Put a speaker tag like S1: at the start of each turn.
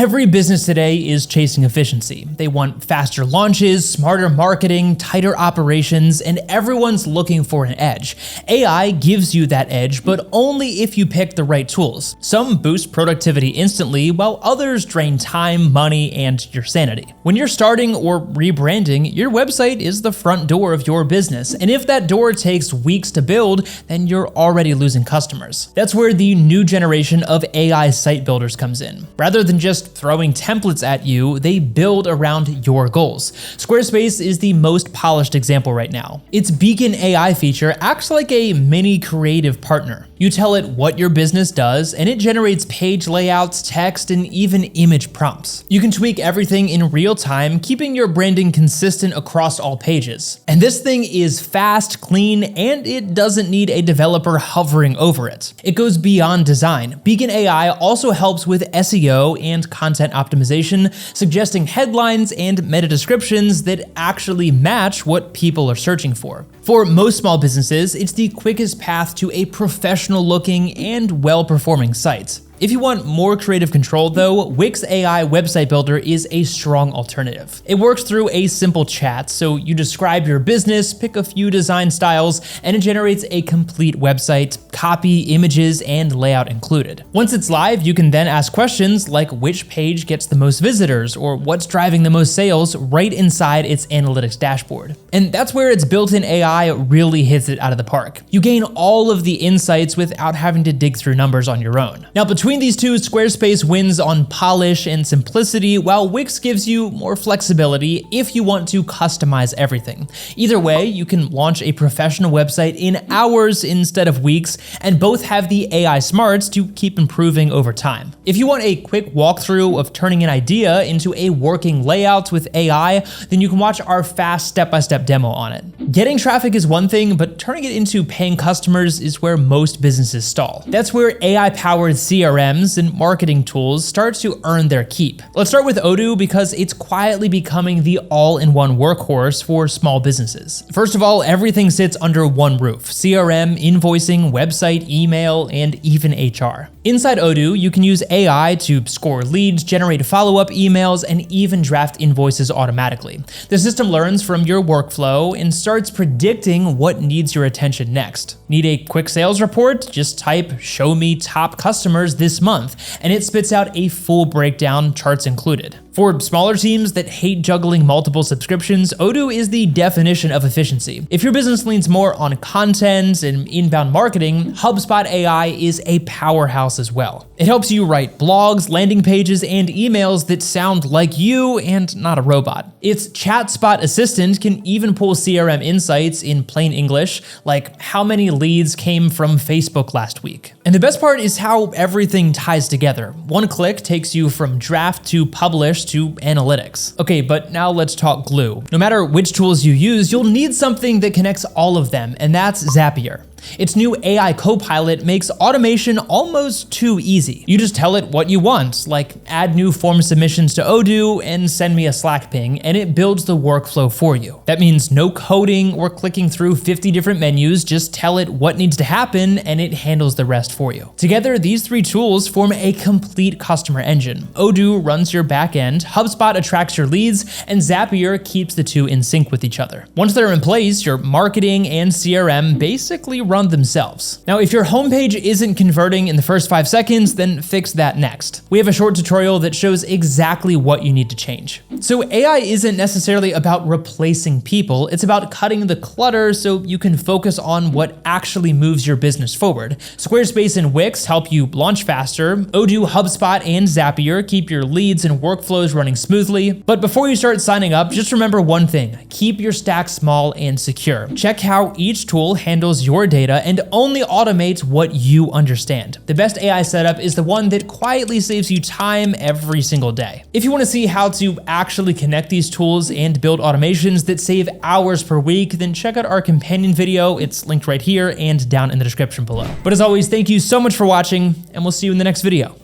S1: Every business today is chasing efficiency. They want faster launches, smarter marketing, tighter operations, and everyone's looking for an edge. AI gives you that edge, but only if you pick the right tools. Some boost productivity instantly, while others drain time, money, and your sanity. When you're starting or rebranding, your website is the front door of your business, and if that door takes weeks to build, then you're already losing customers. That's where the new generation of AI site builders comes in. Rather than just throwing templates at you, they build around your goals. Squarespace is the most polished example right now. Its Beacon AI feature acts like a mini creative partner. You tell it what your business does, and it generates page layouts, text, and even image prompts. You can tweak everything in real time, keeping your branding consistent across all pages. And this thing is fast, clean, and it doesn't need a developer hovering over it. It goes beyond design. Beacon AI also helps with SEO and content optimization, suggesting headlines and meta descriptions that actually match what people are searching for. For most small businesses, it's the quickest path to a professional looking and well-performing site. If you want more creative control though, Wix AI Website Builder is a strong alternative. It works through a simple chat, so you describe your business, pick a few design styles, and it generates a complete website, copy, images, and layout included. Once it's live, you can then ask questions like which page gets the most visitors or what's driving the most sales right inside its analytics dashboard. And that's where its built-in AI really hits it out of the park. You gain all of the insights without having to dig through numbers on your own. Now, between these two, Squarespace wins on polish and simplicity, while Wix gives you more flexibility if you want to customize everything. Either way, you can launch a professional website in hours instead of weeks, and both have the AI smarts to keep improving over time. If you want a quick walkthrough of turning an idea into a working layout with AI, then you can watch our fast step-by-step demo on it. Getting traffic is one thing, but turning it into paying customers is where most businesses stall. That's where AI-powered CRMs and marketing tools start to earn their keep. Let's start with Odoo because it's quietly becoming the all-in-one workhorse for small businesses. First of all, everything sits under one roof: CRM, invoicing, website, email, and even HR. Inside Odoo, you can use AI to score leads, generate follow-up emails, and even draft invoices automatically. The system learns from your workflow and starts predicting what needs your attention next. Need a quick sales report? Just type "show me top customers this month," and it spits out a full breakdown, charts included. For smaller teams that hate juggling multiple subscriptions, Odoo is the definition of efficiency. If your business leans more on content and inbound marketing, HubSpot AI is a powerhouse as well. It helps you write blogs, landing pages, and emails that sound like you and not a robot. Its ChatSpot assistant can even pull CRM insights in plain English, like how many leads came from Facebook last week. And the best part is how everything ties together. One click takes you from draft to publish to analytics. Okay, but now let's talk glue. No matter which tools you use, you'll need something that connects all of them, and that's Zapier. Its new AI Copilot makes automation almost too easy. You just tell it what you want, like add new form submissions to Odoo and send me a Slack ping, and it builds the workflow for you. That means no coding or clicking through 50 different menus, just tell it what needs to happen and it handles the rest for you. Together, these three tools form a complete customer engine. Odoo runs your backend, HubSpot attracts your leads, and Zapier keeps the two in sync with each other. Once they're in place, your marketing and CRM basically run themselves. Now, if your homepage isn't converting in the first 5 seconds, then fix that next. We have a short tutorial that shows exactly what you need to change. So AI isn't necessarily about replacing people, it's about cutting the clutter so you can focus on what actually moves your business forward. Squarespace and Wix help you launch faster. Odoo, HubSpot, and Zapier keep your leads and workflows running smoothly. But before you start signing up, just remember one thing: keep your stack small and secure. Check how each tool handles your data and only automates what you understand. The best AI setup is the one that quietly saves you time every single day. If you want to see how to actually connect these tools and build automations that save hours per week, then check out our companion video. It's linked right here and down in the description below. But as always, thank you so much for watching, and we'll see you in the next video.